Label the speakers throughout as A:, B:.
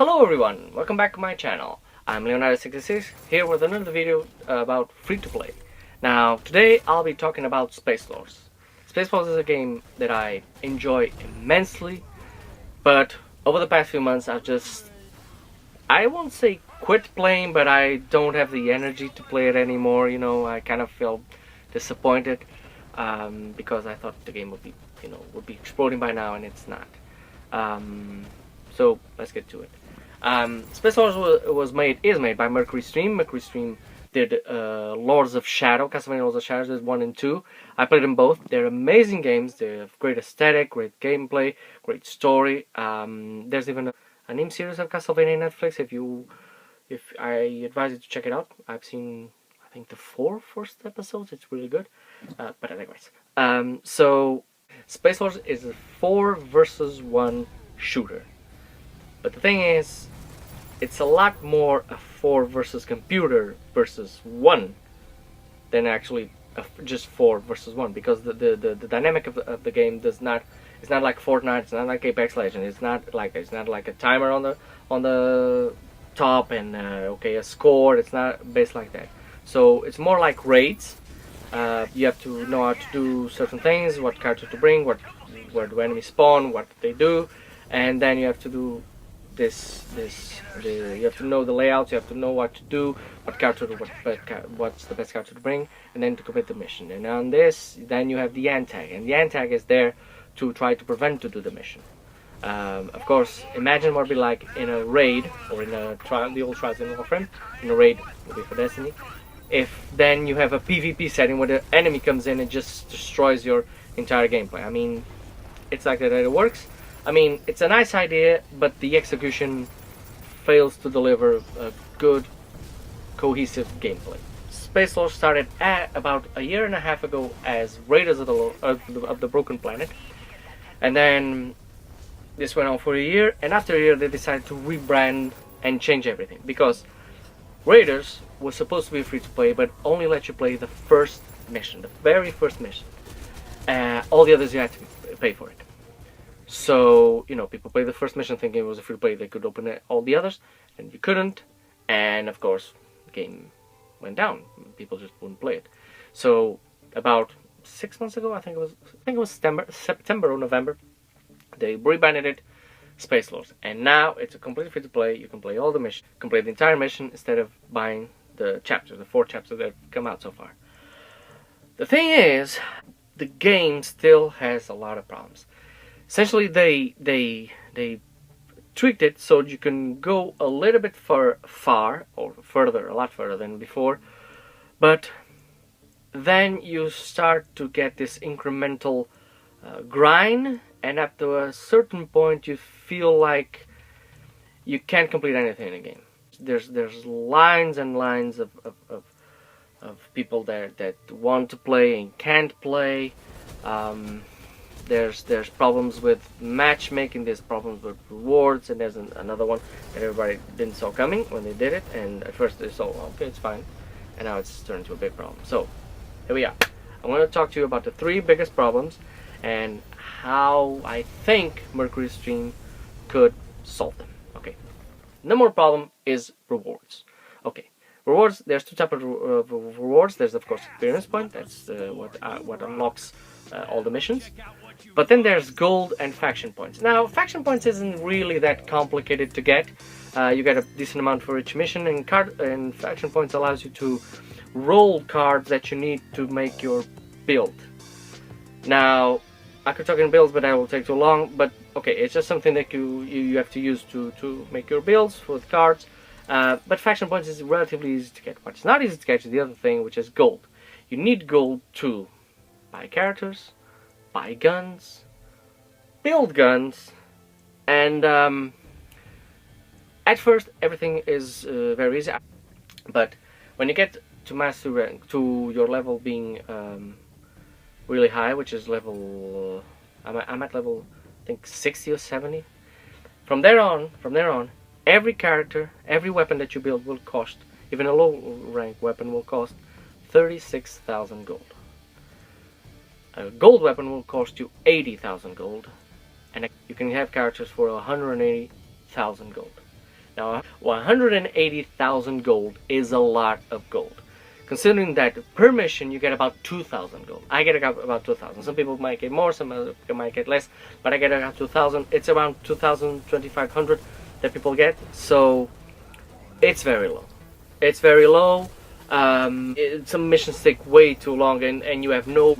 A: Hello everyone, welcome back to my channel. I'm Leonardo66 here with another video about free-to-play. Now today I'll be talking about Spacelords. Spacelords is a game that I enjoy immensely, but over the past few months I won't say quit playing, but I don't have the energy to play it anymore. I kind of feel disappointed because I thought the game would be exploding by now, and it's not. So let's get to it. Spacelords is made by Mercury Stream. Mercury Stream did Lords of Shadow, Castlevania Lords of Shadow. There's 1 and 2. I played them both. They're amazing games. They have great aesthetic, great gameplay, great story. There's even a anime series of Castlevania on Netflix. If I advise you to check it out. I've seen, I think, the 4 first episodes. It's really good. But anyways, so Spacelords is a 4 versus 1 shooter. But the thing is, it's a lot more a 4 versus computer versus 1 than actually just 4 versus 1, because the dynamic of the game it's not like Fortnite, it's not like Apex Legends, it's not like a timer on the top and a score. It's not based like that. So it's more like raids. You have to know how to do certain things, what character to bring, where do enemies spawn, what they do, and then you have to do you have to know the layouts, you have to know what to do, what's the best character to bring, and then to complete the mission. And on this, then you have the end tag, and the end tag is there to try to prevent to do the mission. Of course, imagine what it'd be like in a raid, or in the old Trials in Warframe. In a raid, will be for Destiny. If then you have a PvP setting where the enemy comes in and just destroys your entire gameplay. I mean, it's like that it works. I mean, it's a nice idea, but the execution fails to deliver a good, cohesive gameplay. Spacelords started about a year and a half ago as Raiders of the Broken Planet, and then this went on for a year, and after a year they decided to rebrand and change everything, because Raiders was supposed to be free to play, but only let you play the first mission, the very first mission. All the others you had to pay for it. So, people play the first mission thinking it was a free play, they could open all the others, and you couldn't, and of course, the game went down. People just wouldn't play it. So, about 6 months ago, I think it was September or November, they rebranded it Spacelords, and now it's a completely free to play. You can play all the missions, complete the entire mission, instead of buying the 4 chapters that have come out so far. The thing is, the game still has a lot of problems. Essentially, they tweaked it so you can go a little bit a lot further than before, but then you start to get this incremental grind, and up to a certain point you feel like you can't complete anything in the game. There's lines and lines of people there that want to play and can't play. There's problems with matchmaking, there's problems with rewards, and there's another one that everybody didn't saw coming when they did it, and at first they saw, okay, it's fine, and now it's turned into a big problem. So, here we are. I want to talk to you about the 3 biggest problems, and how I think Mercury Stream could solve them. Okay. Number 1 problem is rewards. Okay. Rewards, there's 2 types of rewards. There's, of course, experience point. That's what unlocks all the missions. But then there's gold and faction points. Now, faction points isn't really that complicated to get. You get a decent amount for each mission, and faction points allows you to roll cards that you need to make your build. Now, I could talk in builds, but that will take too long. But okay, it's just something that you have to use to make your builds for the cards. But faction points is relatively easy to get. What's not easy to get is the other thing, which is gold. You need gold to buy characters, buy guns, build guns, and at first everything is very easy. But when you get to master rank, to your level being really high, which is level, I'm at level, I think 60 or 70. From there on, every character, every weapon that you build will cost, even a low rank weapon will cost 36,000 gold. A gold weapon will cost you 80,000 gold, and you can have characters for 180,000 gold. Now, 180,000 gold is a lot of gold. Considering that per mission you get about 2,000 gold. I get about 2,000. Some people might get more, some other people might get less, but I get about 2,000. It's around 2,000, 2,500 that people get, so it's very low. It's very low. Some missions take way too long, and you have no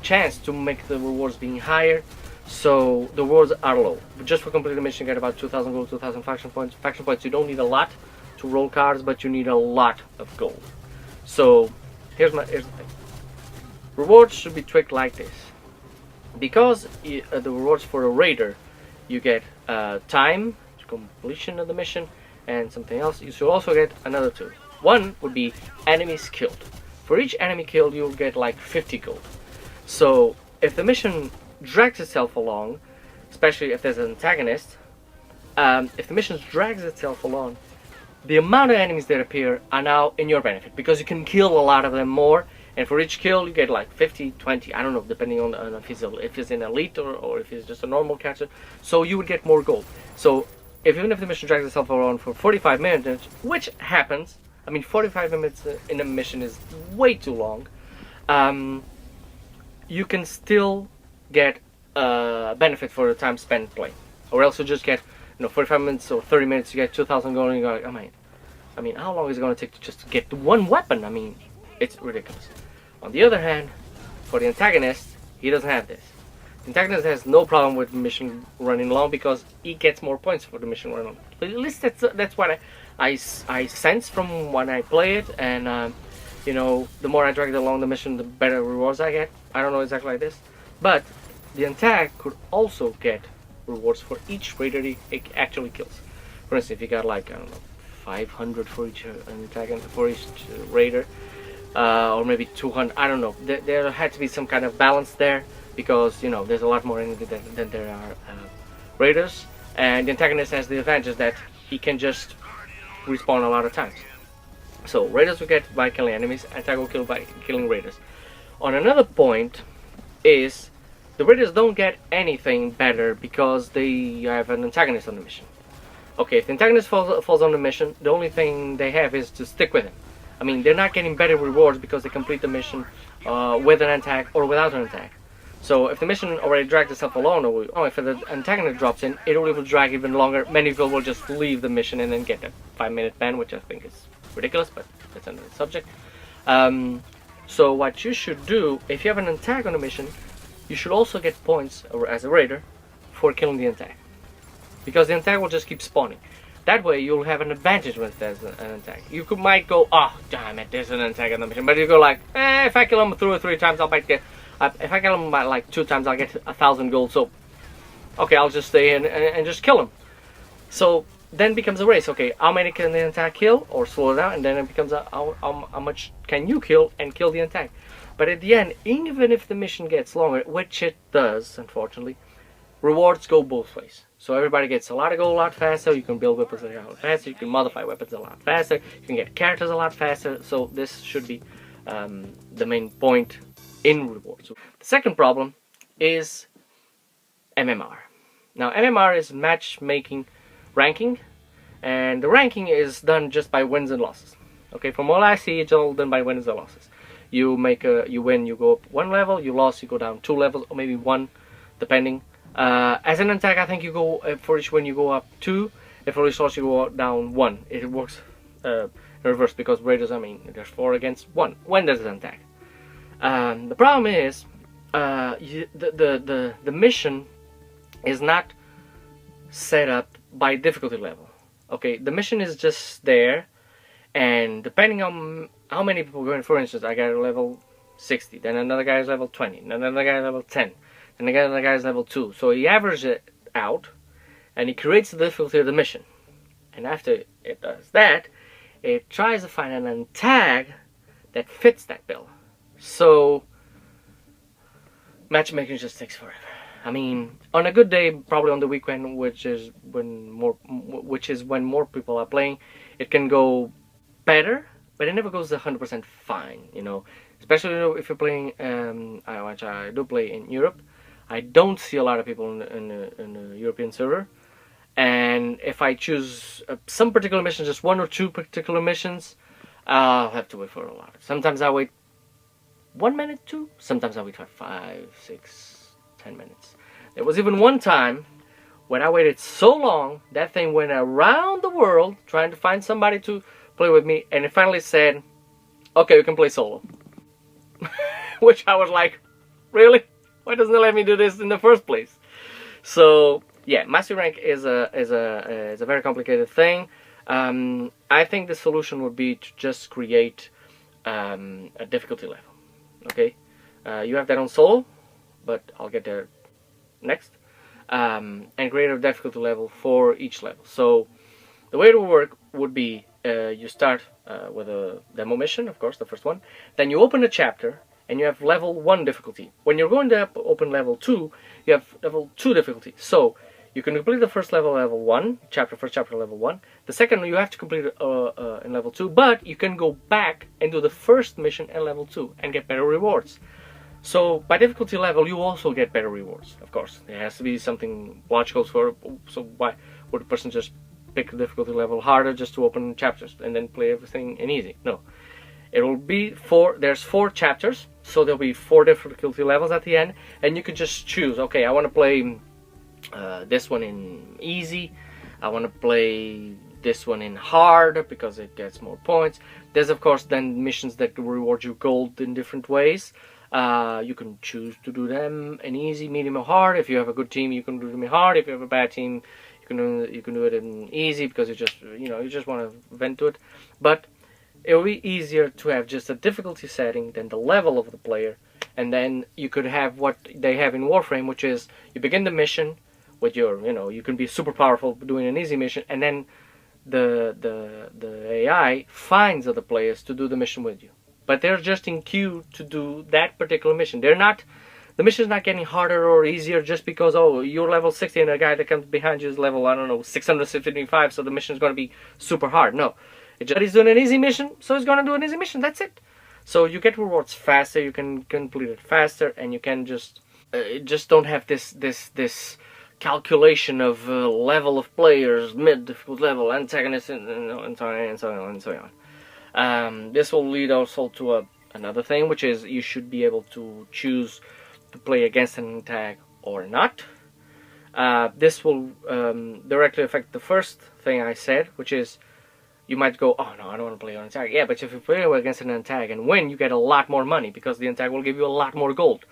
A: chance to make the rewards being higher, so the rewards are low. But just for completing the mission, you get about 2,000 gold, 2,000 faction points. Faction points, you don't need a lot to roll cards, but you need a lot of gold. So here's the thing. Rewards should be tweaked like this. Because the rewards for a raider, you get time, completion of the mission, and something else. You should also get another two. One would be enemies killed. For each enemy killed, you'll get like 50 gold. So if the mission drags itself along, especially if there's an antagonist, if the mission drags itself along, the amount of enemies that appear are now in your benefit, because you can kill a lot of them more, and for each kill you get like 50, 20, I don't know, depending on if he's an elite or if he's just a normal catcher, so you would get more gold. So even if the mission drags itself around for 45 minutes, which happens, I mean 45 minutes in a mission is way too long, you can still get benefit for the time spent playing, or else you just get 45 minutes or 30 minutes, you get 2,000 gold, and you're like, I mean, how long is it going to take to just get one weapon? I mean, it's ridiculous. On the other hand, for the antagonist, he doesn't have this. The antagonist has no problem with the mission running long because he gets more points for the mission running long. But at least that's what I sense from when I play it, and the more I drag it along the mission, the better rewards I get. I don't know exactly like this, but the antag could also get rewards for each raider he actually kills. For instance, if you got like, I don't know, 500 for each antagonist, for each raider, or maybe 200, I don't know. There had to be some kind of balance there, because there's a lot more enemies than there are raiders, and the antagonist has the advantage that he can just respawn a lot of times. So raiders will get by killing enemies, antag will kill by killing raiders. On another point is, the raiders don't get anything better because they have an antagonist on the mission. Okay, if the antagonist falls on the mission, the only thing they have is to stick with him. I mean, they're not getting better rewards because they complete the mission with an antag or without an antag. So if the mission already dragged itself alone, or if the antagonist drops in, it will drag even longer. Many people will just leave the mission and then get a 5-minute ban, which I think is ridiculous, but that's another subject. So what you should do, if you have an antag on a mission, you should also get points as a raider for killing the antag, because the antag will just keep spawning. That way you'll have an advantage when there's an antag. You might go, oh damn it, there's an antag on the mission, but you go like, if I kill him 2 or 3 times, I might get. If I kill him like 2 times, I'll get 1,000 gold. So, okay, I'll just stay in and just kill him. So then becomes a race. Okay, how many can the antag kill or slow it down, and then it becomes how much can you kill and kill the antag. But at the end, even if the mission gets longer, which it does, unfortunately, rewards go both ways. So everybody gets a lot of gold a lot faster. You can build weapons a lot faster. You can modify weapons a lot faster. You can get characters a lot faster. So this should be the main point in rewards. The second problem is MMR. Now MMR is matchmaking ranking, and the ranking is done just by wins and losses. Okay, from all I see, it's all done by wins and losses. You win, you go up 1 level. You lost, you go down 2 levels, or maybe 1, depending. As an attack, I think you go for each win you go up 2. If for each loss you go down 1. It works in reverse, because raiders, I mean, there's 4 against 1 when there's an attack. The problem is the mission is not set up by difficulty level. Okay, the mission is just there, and depending on how many people go in, for instance, I got a level 60, then another guy is level 20, then another guy is level 10, and another guy is level 2. So he averages it out, and he creates the difficulty of the mission. And after it does that, it tries to find an antag that fits that bill. So matchmaking just takes forever. I mean, on a good day, probably on the weekend, which is when more people are playing, it can go better, but it never goes 100% fine. Especially if you're playing, which I do play in Europe. I don't see a lot of people in the European server, And if I choose some particular missions, just one or two particular missions, I'll have to wait for a lot. Sometimes I wait 1 minute, two. Sometimes I wait for 5, 6, 10 minutes. There was even one time when I waited so long, that thing went around the world trying to find somebody to play with me, and it finally said, okay, you can play solo. Which I was like, really? Why doesn't it let me do this in the first place? So yeah, mastery rank is a very complicated thing. I think the solution would be to just create a difficulty level. Okay, you have that on solo, but I'll get there next. And create a difficulty level for each level. So the way it will work would be you start with a demo mission, of course, the first one. Then you open a chapter and you have level 1 difficulty. When you're going to open level 2, you have level 2 difficulty. So you can complete the first level, level 1, first chapter, level 1. The second you have to complete it in level 2, but you can go back and do the first mission in level 2 and get better rewards. So by difficulty level, you also get better rewards. Of course, there has to be something logical for. So why would a person just pick a difficulty level harder just to open chapters and then play everything in easy? No, it will be there's 4 chapters, so there'll be 4 difficulty levels at the end, and you can just choose. Okay, I want to play this one in easy. I want to play this one in hard because it gets more points. There's of course then missions that reward you gold in different ways. You can choose to do them in easy, medium, or hard. If you have a good team, you can do them in hard. If you have a bad team, you can do it in easy because you just want to vent to it. But it will be easier to have just a difficulty setting than the level of the player, and then you could have what they have in Warframe, which is you begin the mission with your, you can be super powerful doing an easy mission, and then the AI finds other players to do the mission with you. But they're just in queue to do that particular mission. The mission's not getting harder or easier just because, oh, you're level 60 and a guy that comes behind you is level, I don't know, 675, so the mission's going to be super hard. No. He's doing an easy mission, so he's going to do an easy mission. That's it. So you get rewards faster, you can complete it faster, and you can just don't have this calculation of level of players, mid-difficult level, antagonists, and so on and so on and so on. This will lead also to another thing, which is you should be able to choose to play against an attack or not. This will directly affect the first thing I said, which is you might go, oh no, I don't want to play on attack. Yeah, but if you play against an attack and win, you get a lot more money because the attack will give you a lot more gold.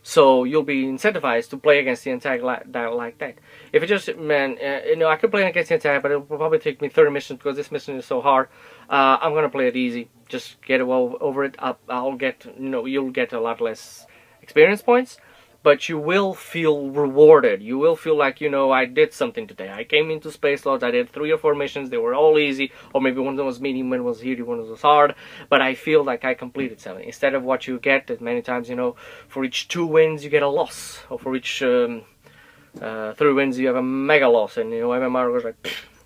A: So you'll be incentivized to play against the attack like that. If it just, I could play against the attack, but it will probably take me 30 missions because this mission is so hard. I'm gonna play it easy. Just get over it. I'll get, you'll get a lot less experience points, but you will feel rewarded. You will feel like, I did something today. I came into Spacelords, I did 3 or 4 missions, they were all easy, or maybe one of them was medium, one was easy, one was hard, but I feel like I completed something. Instead of what you get many times, for each 2 wins you get a loss, or for each 3 wins you have a mega loss, and MMR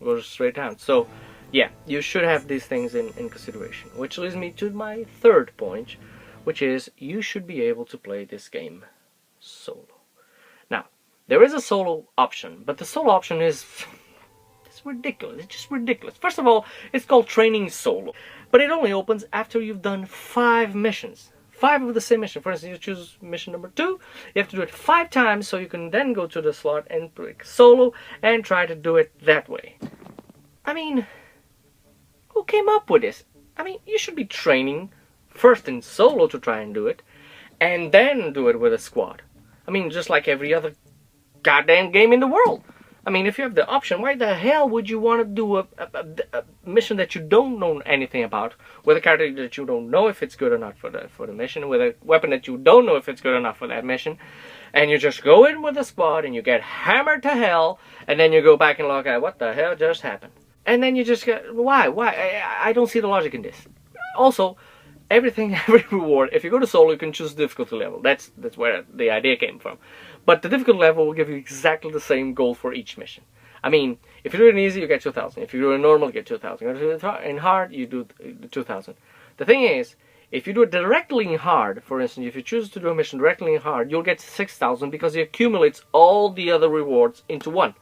A: goes straight down. So yeah, you should have these things in consideration, which leads me to my third point, which is you should be able to play this game solo. Now, there is a solo option, but the solo option is it's ridiculous. It's just ridiculous. First of all, it's called training solo, but it only opens after you've done 5 missions. 5 of the same mission. For instance, you choose mission number 2, you have to do it 5 times, so you can then go to the slot and pick solo and try to do it that way. I mean, who came up with this? I mean, you should be training first in solo to try and do it, and then do it with a squad. I mean, just like every other goddamn game in the world. I mean, if you have the option, why the hell would you want to do a mission that you don't know anything about, with a character that you don't know if it's good or not for the mission, with a weapon that you don't know if it's good or not for that mission, and you just go in with a squad and you get hammered to hell, and then you go back and look at what the hell just happened. And then you just get, why? I don't see the logic in this. Also, every reward, if you go to solo, you can choose difficulty level. That's where the idea came from. But the difficulty level will give you exactly the same goal for each mission. I mean, if you do it in easy, you get 2,000. If you do it in normal, you get 2,000. If you do it in hard, you do 2,000. The thing is, if you do it directly in hard, for instance, if you choose to do a mission directly in hard, you'll get 6,000 because it accumulates all the other rewards into one.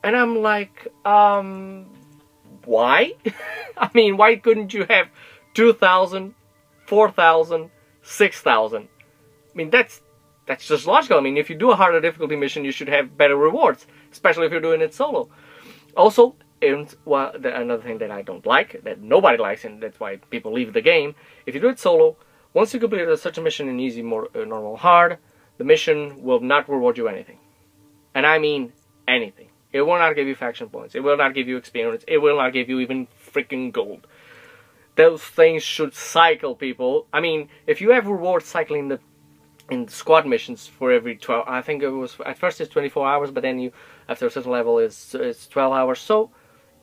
A: And I'm like, why? I mean, why couldn't you have 2,000, 4,000, 6,000? I mean, that's just logical. I mean, if you do a harder difficulty mission, you should have better rewards, especially if you're doing it solo. Also, well, another thing that I don't like, that nobody likes, and that's why people leave the game, if you do it solo, once you complete such a mission in easy, normal, hard, the mission will not reward you anything. And I mean anything. It will not give you faction points. It will not give you experience. It will not give you even freaking gold. Those things should cycle, people. I mean, if you have rewards cycling in the squad missions for every 12, I think it was, at first it's 24 hours, but then you, after a certain level, it's 12 hours. So,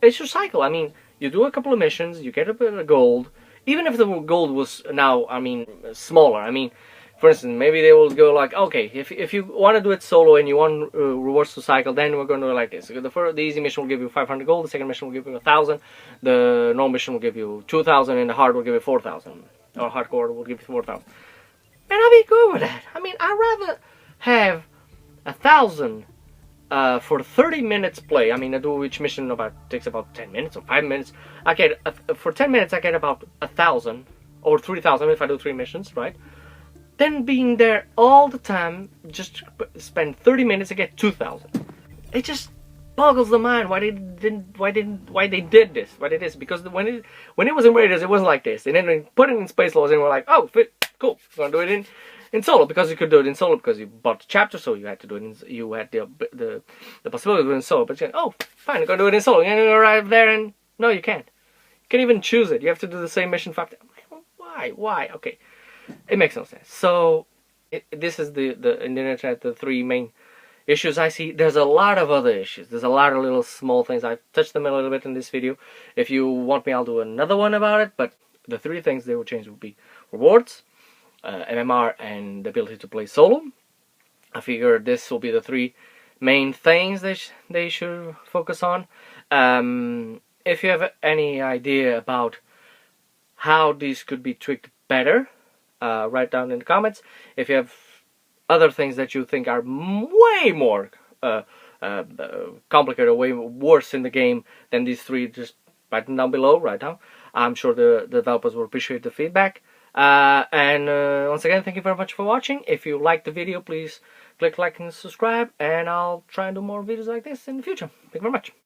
A: it should cycle. I mean, you do a couple of missions, you get a bit of gold. Even if the gold was now, I mean, smaller. I mean, for instance, maybe they will go like, okay, if you want to do it solo and you want rewards to cycle, then we're going to do it like this. The easy mission will give you 500 gold, the second mission will give you 1,000, the normal mission will give you 2,000, and the hard will give you 4,000. Or hardcore will give you 4,000. And I'll be good with that. I mean, I'd rather have 1,000 for 30 minutes play. I mean, I do each mission takes about 10 minutes or 5 minutes. I get for 10 minutes I get about 1,000 or 3,000 if I do 3 missions, right? Then being there all the time, just spend 30 minutes to get 2,000. It just boggles the mind why they did this. Why they did this? Because when it was in Raiders, it wasn't like this. And then they put it in Spacelords, and we're like, oh, cool, we're gonna do it in solo, because you could do it in solo because you bought the chapter, so you had to do it. You had the possibility of doing it in solo. But you're like, oh, fine, you're gonna do it in solo. And you arrive there, and no, you can't. You can't even choose it. You have to do the same mission 5 times. Why? Okay. It makes no sense. So, this is in the internet, the 3 main issues I see. There's a lot of other issues. There's a lot of little small things. I've touched them a little bit in this video. If you want me, I'll do another one about it. But the 3 things they will change would be rewards, MMR, and the ability to play solo. I figure this will be the 3 main things they should focus on. If you have any idea about how these could be tweaked better, write down in the comments. If you have other things that you think are way more complicated or way worse in the game than these 3, just write them down below right now. I'm sure the developers will appreciate the feedback. Once again, thank you very much for watching. If you liked the video, please click like and subscribe, and I'll try and do more videos like this in the future. Thank you very much.